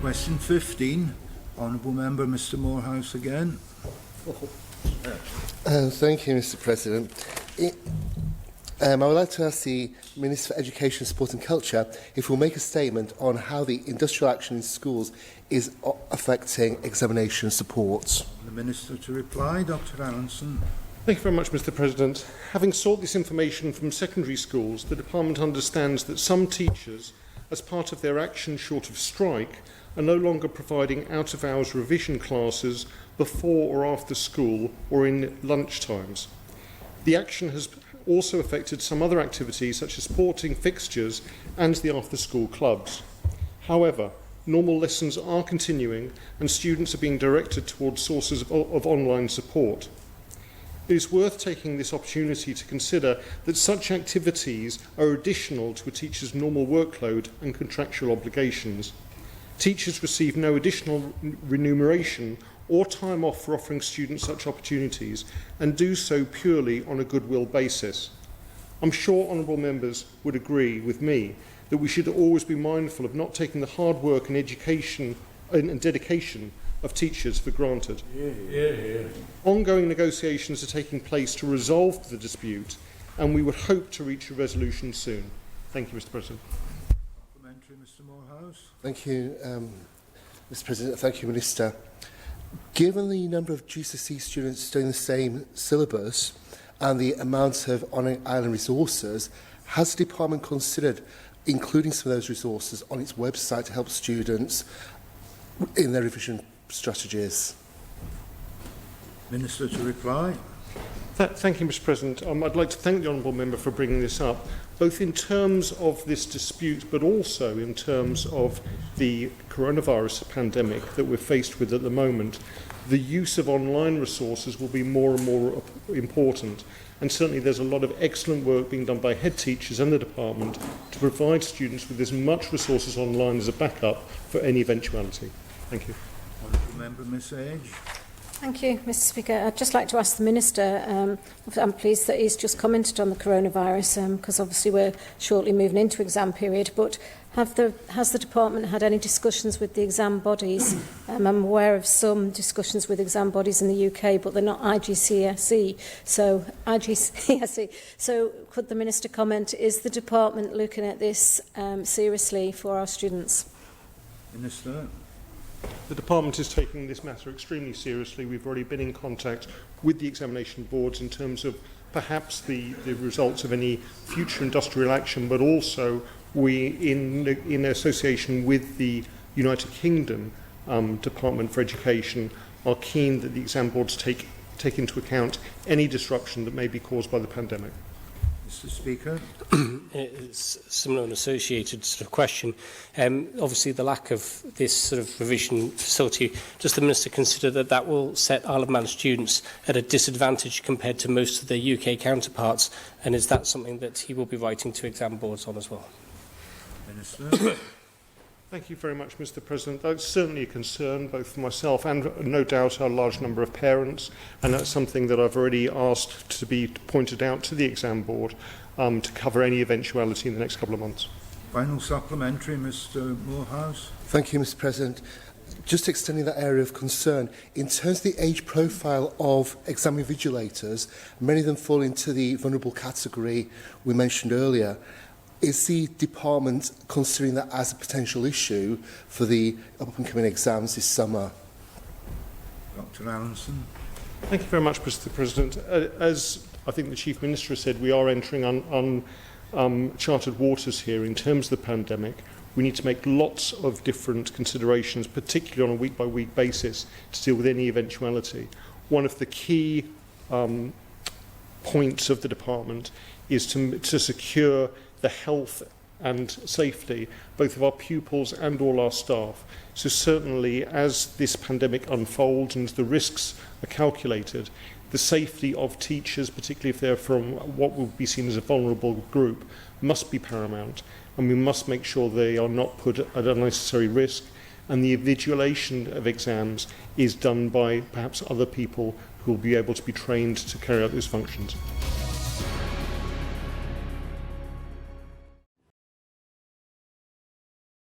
Question 15, Honourable Member Mr Moorhouse again. Thank you, Mr President. I would like to ask the Minister for Education, Sport and Culture if he'll make a statement on how the industrial action in schools is affecting examination support. The Minister to reply, Dr Allenson. Thank you very much, Mr President. Having sought this information from secondary schools, the Department understands that some teachers, as part of their action short of strike, are no longer providing out-of-hours revision classes before or after school or in lunch times. The action has also affected some other activities such as sporting fixtures and the after-school clubs. However, normal lessons are continuing and students are being directed towards sources of online support. It is worth taking this opportunity to consider that such activities are additional to a teacher's normal workload and contractual obligations. Teachers receive no additional remuneration or time off for offering students such opportunities and do so purely on a goodwill basis. I'm sure honourable members would agree with me that we should always be mindful of not taking the hard work and education and dedication of teachers for granted. Ongoing negotiations are taking place to resolve the dispute, and we would hope to reach a resolution soon. Thank you, Mr President. Supplementary, Mr Moorhouse. Thank you, Mr President. Thank you, Minister. Given the number of GCSE students studying the same syllabus and the amount of on-island resources, has the Department considered including some of those resources on its website to help students in their revision strategies? Minister to reply. Thank you, Mr President. I'd like to thank the Honourable Member for bringing this up, both in terms of this dispute but also in terms of the coronavirus pandemic that we're faced with at the moment. The use of online resources will be more and more important, and certainly there's a lot of excellent work being done by head teachers and the department to provide students with as much resources online as a backup for any eventuality. Thank you. Honourable Member Miss Edge. Thank you, Mr Speaker. I'd just like to ask the Minister, I'm pleased that he's just commented on the coronavirus, because obviously we're shortly moving into exam period, but has the Department had any discussions with the exam bodies? I'm aware of some discussions with exam bodies in the UK, but they're not IGCSE. So could the Minister comment, is the Department looking at this seriously for our students? Minister. The Department is taking this matter extremely seriously. We've already been in contact with the examination boards in terms of perhaps the results of any future industrial action, but also we, in association with the United Kingdom Department for Education, are keen that the exam boards take into account any disruption that may be caused by the pandemic. Mr Speaker. It's similar and associated sort of question. Obviously, the lack of this sort of revision facility, does the Minister consider that that will set Isle of Man students at a disadvantage compared to most of their UK counterparts? And is that something that he will be writing to exam boards on as well? Minister. Thank you very much, Mr President. That's certainly a concern, both for myself and no doubt a large number of parents, and that's something that I've already asked to be pointed out to the exam board to cover any eventuality in the next couple of months. Final supplementary, Mr Moorhouse. Thank you, Mr President. Just extending that area of concern, in terms of the age profile of exam invigilators, many of them fall into the vulnerable category we mentioned earlier. Is the Department considering that as a potential issue for the up-and-coming exams this summer? Dr Allenson. Thank you very much, Mr President. As I think the Chief Minister said, we are entering uncharted waters here in terms of the pandemic. We need to make lots of different considerations, particularly on a week-by-week basis, to deal with any eventuality. One of the key points of the Department is to secure the health and safety both of our pupils and all our staff. So certainly as this pandemic unfolds and the risks are calculated, the safety of teachers, particularly if they're from what will be seen as a vulnerable group, must be paramount, and we must make sure they are not put at unnecessary risk, and the invigilation of exams is done by perhaps other people who will be able to be trained to carry out those functions.